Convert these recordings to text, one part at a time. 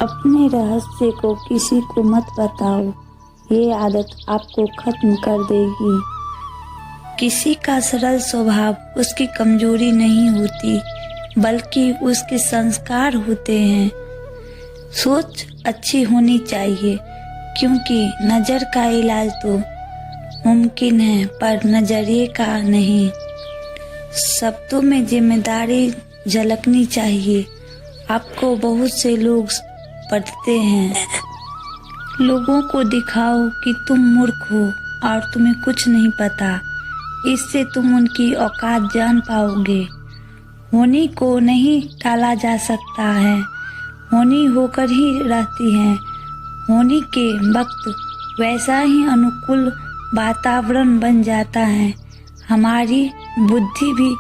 अपने रहस्य को किसी को मत बताओ, ये आदत आपको खत्म कर देगी। किसी का सरल स्वभाव उसकी कमजोरी नहीं होती, बल्कि उसके संस्कार होते हैं। सोच अच्छी होनी चाहिए, क्योंकि नज़र का इलाज तो मुमकिन है, पर नजरिए का नहीं। शब्दों में जिम्मेदारी झलकनी चाहिए। आपको बहुत से लोग पढ़ते हैं। लोगों को दिखाओ कि तुम मूर्ख हो और तुम्हें कुछ नहीं पता। इससे तुम उनकी औकात जान पाओगे। होनी को नहीं टाला जा सकता है, होनी होकर ही रहती है। होनी के वक्त वैसा ही अनुकूल वातावरण बन जाता है। हमारी बुद्धि भी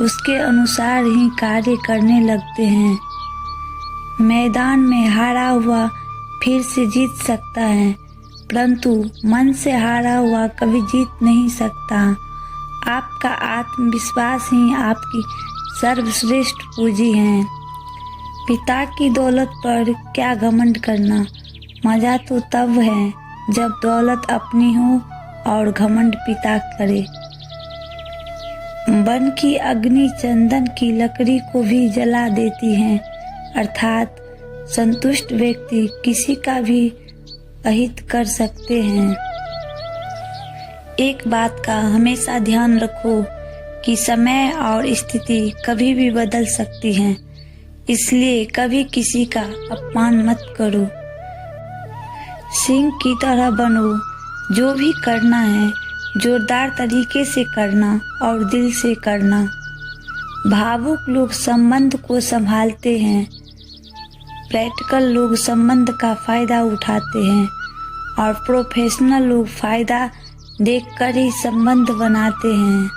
उसके अनुसार ही कार्य करने लगते हैं। मैदान में हारा हुआ फिर से जीत सकता है, परंतु मन से हारा हुआ कभी जीत नहीं सकता। आपका आत्मविश्वास ही आपकी सर्वश्रेष्ठ पूंजी है। पिता की दौलत पर क्या घमंड करना, मजा तो तब है जब दौलत अपनी हो और घमंड पिता करे। वन की अग्नि चंदन की लकड़ी को भी जला देती है, अर्थात संतुष्ट व्यक्ति किसी का भी अहित कर सकते हैं। एक बात का हमेशा ध्यान रखो कि समय और स्थिति कभी भी बदल सकती हैं, इसलिए कभी किसी का अपमान मत करो। सिंह की तरह बनो। जो भी करना है जोरदार तरीके से करना और दिल से करना। भावुक लोग संबंध को संभालते हैं, प्रैक्टिकल लोग संबंध का फायदा उठाते हैं और प्रोफेशनल लोग फायदा देखकर ही संबंध बनाते हैं।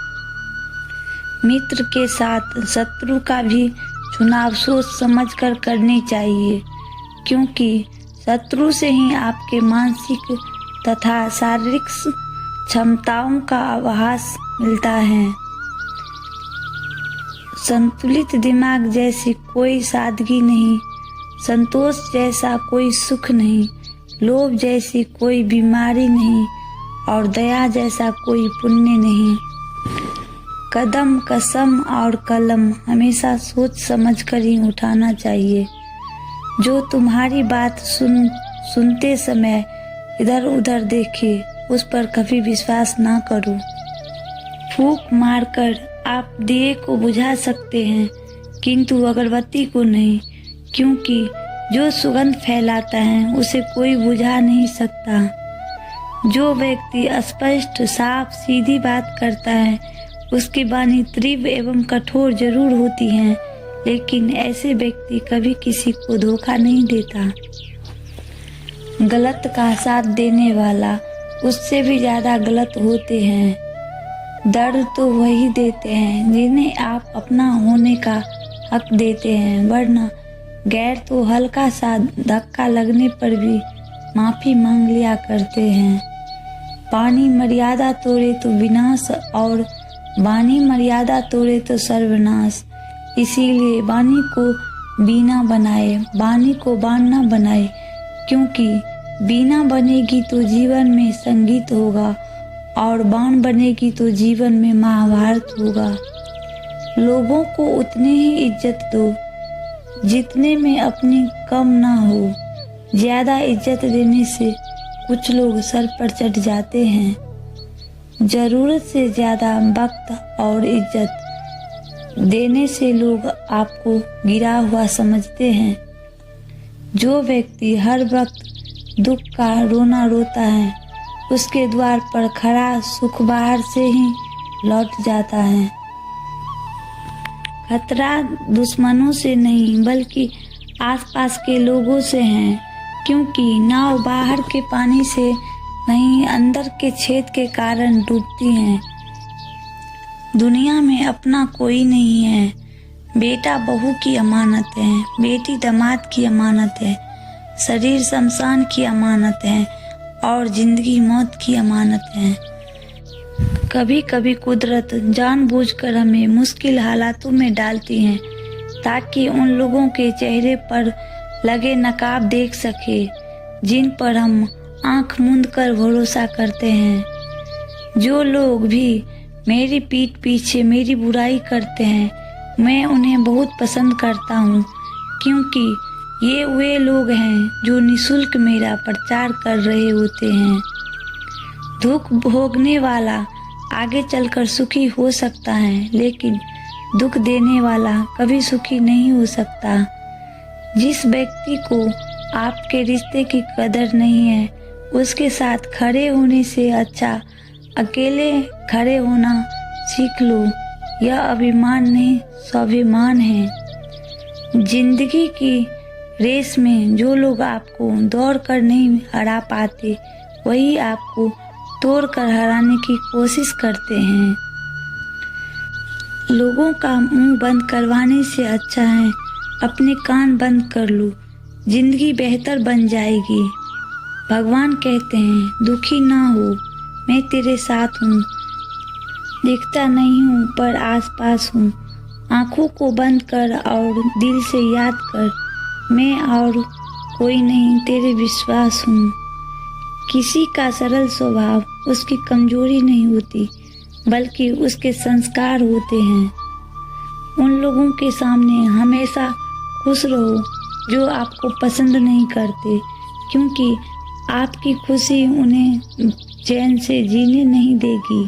मित्र के साथ शत्रु का भी चुनाव सोच समझकर करनी चाहिए, क्योंकि शत्रु से ही आपके मानसिक तथा शारीरिक क्षमताओं का आभास मिलता है। संतुलित दिमाग जैसी कोई सादगी नहीं, संतोष जैसा कोई सुख नहीं, लोभ जैसी कोई बीमारी नहीं और दया जैसा कोई पुण्य नहीं। कदम, कसम और कलम हमेशा सोच समझकर ही उठाना चाहिए। जो तुम्हारी बात सुनते समय इधर उधर देखे, उस पर कभी विश्वास ना करो। फूंक मारकर आप दिए को बुझा सकते हैं, किंतु अगरबत्ती को नहीं, क्योंकि जो सुगंध फैलाता है उसे कोई बुझा नहीं सकता। जो व्यक्ति स्पष्ट, साफ, सीधी बात करता है, उसकी वाणी तीव्र एवं कठोर जरूर होती है, लेकिन ऐसे व्यक्ति कभी किसी को धोखा नहीं देता। गलत का साथ देने वाला उससे भी ज्यादा गलत होते हैं। दर्द तो वही देते हैं जिन्हें आप अपना होने का हक देते हैं, वरना गैर तो हल्का सा धक्का लगने पर भी माफी मांग लिया करते हैं। पानी मर्यादा तोड़े तो विनाश और वाणी मर्यादा तोड़े तो सर्वनाश। इसीलिए वाणी को बीना बनाए, वाणी को बाण न बनाए, क्योंकि बीना बनेगी तो जीवन में संगीत होगा और बाण बनेगी तो जीवन में महाभारत होगा। लोगों को उतनी ही इज्जत दो जितने में अपनी कम ना हो। ज्यादा इज्जत देने से कुछ लोग सर पर चढ़ जाते हैं। जरूरत से ज्यादा वक्त और इज्जत देने से लोग आपको गिरा हुआ समझते हैं। जो व्यक्ति हर वक्त दुख का रोना रोता है, उसके द्वार पर खड़ा सुख बाहर से ही लौट जाता है। खतरा दुश्मनों से नहीं, बल्कि आसपास के लोगों से है, क्योंकि नाव बाहर के पानी से नहीं, अंदर के छेद के कारण डूबती है। दुनिया में अपना कोई नहीं है। बेटा बहू की अमानत है, बेटी दामाद की अमानत है, शरीर शमशान की अमानत है और जिंदगी मौत की अमानत है। कभी कभी कुदरत जानबूझकर हमें मुश्किल हालातों में डालती है, ताकि उन लोगों के चेहरे पर लगे नकाब देख सके, जिन पर हम आंख मूंद कर भरोसा करते हैं। जो लोग भी मेरी पीठ पीछे मेरी बुराई करते हैं, मैं उन्हें बहुत पसंद करता हूँ, क्योंकि ये वे लोग हैं जो निःशुल्क मेरा प्रचार कर रहे होते हैं। दुख भोगने वाला आगे चलकर सुखी हो सकता है, लेकिन दुख देने वाला कभी सुखी नहीं हो सकता। जिस व्यक्ति को आपके रिश्ते की कदर नहीं है, उसके साथ खड़े होने से अच्छा अकेले खड़े होना सीख लो। यह अभिमान नहीं, स्वाभिमान है। जिंदगी की रेस में जो लोग आपको दौड़ कर नहीं हरा पाते, वही आपको तोड़ कर हराने की कोशिश करते हैं। लोगों का मुंह बंद करवाने से अच्छा है अपने कान बंद कर लो, जिंदगी बेहतर बन जाएगी। भगवान कहते हैं दुखी ना हो, मैं तेरे साथ हूँ। दिखता नहीं हूँ पर आसपास हूँ। आँखों को बंद कर और दिल से याद कर, मैं और कोई नहीं तेरे विश्वास हूँ। किसी का सरल स्वभाव उसकी कमजोरी नहीं होती, बल्कि उसके संस्कार होते हैं। उन लोगों के सामने हमेशा खुश रहो जो आपको पसंद नहीं करते, क्योंकि आपकी खुशी उन्हें चैन से जीने नहीं देगी।